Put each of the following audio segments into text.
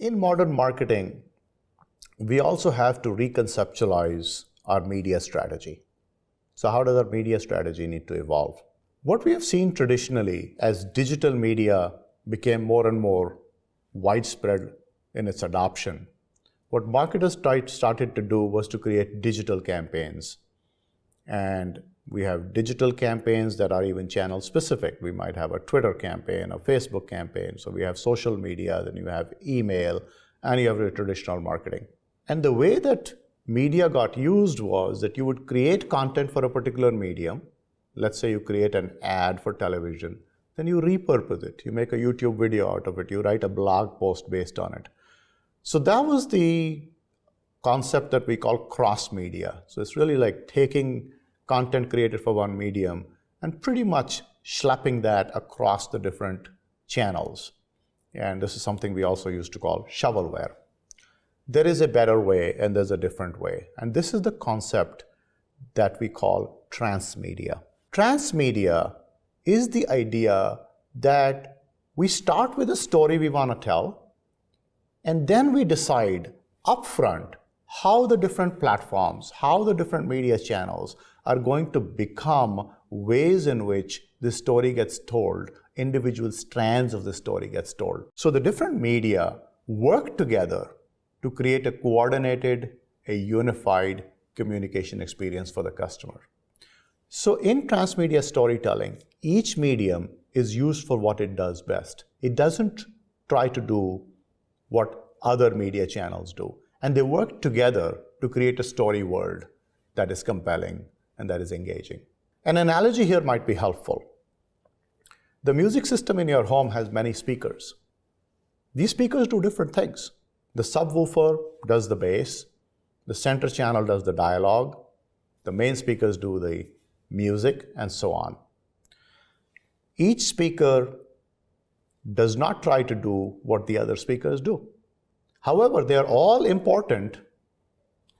In modern marketing, we also have to reconceptualize our media strategy. So how does our media strategy need to evolve? What we have seen traditionally as digital media became more and more widespread in its adoption, what marketers started to do was to create digital campaigns. And we have digital campaigns that are even channel specific. We might have a Twitter campaign, a Facebook campaign. So we have social media, then you have email, and you have your traditional marketing. And the way that media got used was that you would create content for a particular medium. Let's say you create an ad for television, then you repurpose it. You make a YouTube video out of it. You write a blog post based on it. So that was the concept that we call cross media. So it's really like taking content created for one medium and pretty much schlepping that across the different channels. And this is something we also used to call shovelware. There is a better way and there's a different way. And this is the concept that we call transmedia. Transmedia is the idea that we start with a story we want to tell, and then we decide upfront how the different platforms, how the different media channels are going to become ways in which the story gets told, individual strands of the story gets told. So the different media work together to create a coordinated, a unified communication experience for the customer. So in transmedia storytelling, each medium is used for what it does best. It doesn't try to do what other media channels do. And they work together to create a story world that is compelling and that is engaging. An analogy here might be helpful. The music system in your home has many speakers. These speakers do different things. The subwoofer does the bass, the center channel does the dialogue, the main speakers do the music, and so on. Each speaker does not try to do what the other speakers do. However, they are all important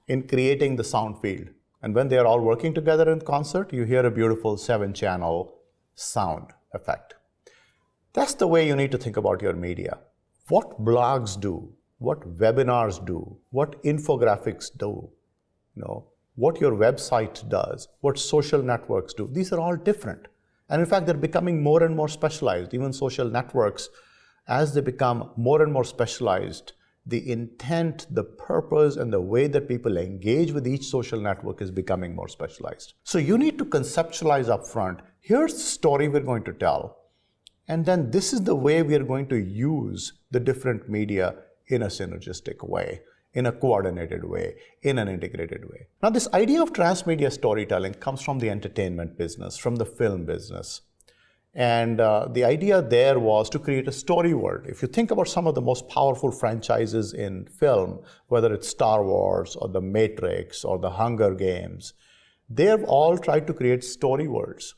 in creating the sound field. And when they are all working together in concert, you hear a beautiful 7-channel sound effect. That's the way you need to think about your media. What blogs do, what webinars do, what infographics do, what your website does, what social networks do. These are all different. And in fact, they're becoming more and more specialized. Even social networks, as they become more and more specialized, the intent, the purpose, and the way that people engage with each social network is becoming more specialized. So you need to conceptualize upfront, here's the story we're going to tell, and then this is the way we are going to use the different media in a synergistic way, in a coordinated way, in an integrated way. Now, this idea of transmedia storytelling comes from the entertainment business, from the film business. And the idea there was to create a story world. If you think about some of the most powerful franchises in film, whether it's Star Wars or The Matrix or The Hunger Games, they have all tried to create story worlds.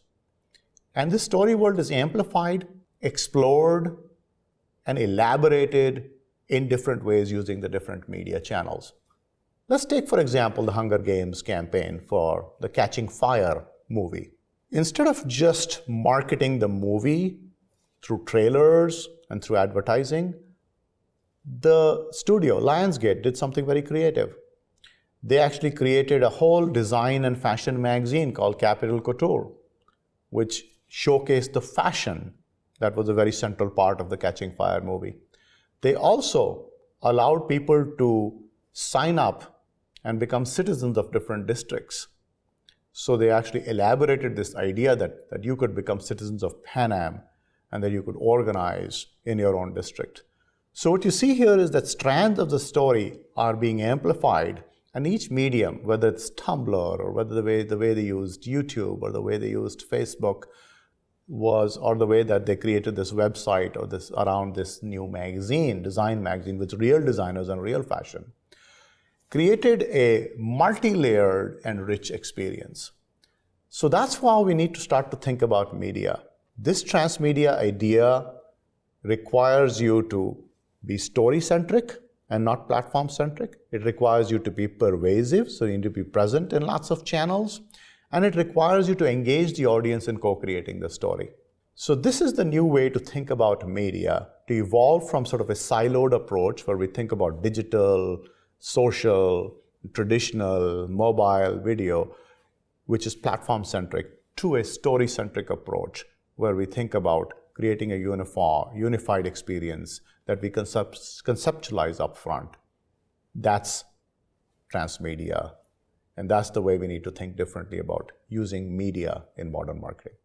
And this story world is amplified, explored, and elaborated in different ways using the different media channels. Let's take, for example, the Hunger Games campaign for the Catching Fire movie. Instead of just marketing the movie through trailers and through advertising, the studio, Lionsgate, did something very creative. They actually created a whole design and fashion magazine called Capital Couture, which showcased the fashion that was a very central part of the Catching Fire movie. They also allowed people to sign up and become citizens of different districts. So they actually elaborated this idea that you could become citizens of Pan Am and that you could organize in your own district. So what you see here is that strands of the story are being amplified, and each medium, whether it's Tumblr or whether the way they used YouTube or the way they used Facebook or the way that they created this website or this around this new magazine, design magazine with real designers and real fashion, created a multi-layered and rich experience. So that's why we need to start to think about media. This transmedia idea requires you to be story-centric and not platform-centric. It requires you to be pervasive, so you need to be present in lots of channels. And it requires you to engage the audience in co-creating the story. So this is the new way to think about media to evolve from sort of a siloed approach where we think about digital, social, traditional, mobile, video, which is platform-centric, to a story-centric approach where we think about creating a unified experience that we conceptualize upfront. That's transmedia. And that's the way we need to think differently about using media in modern marketing.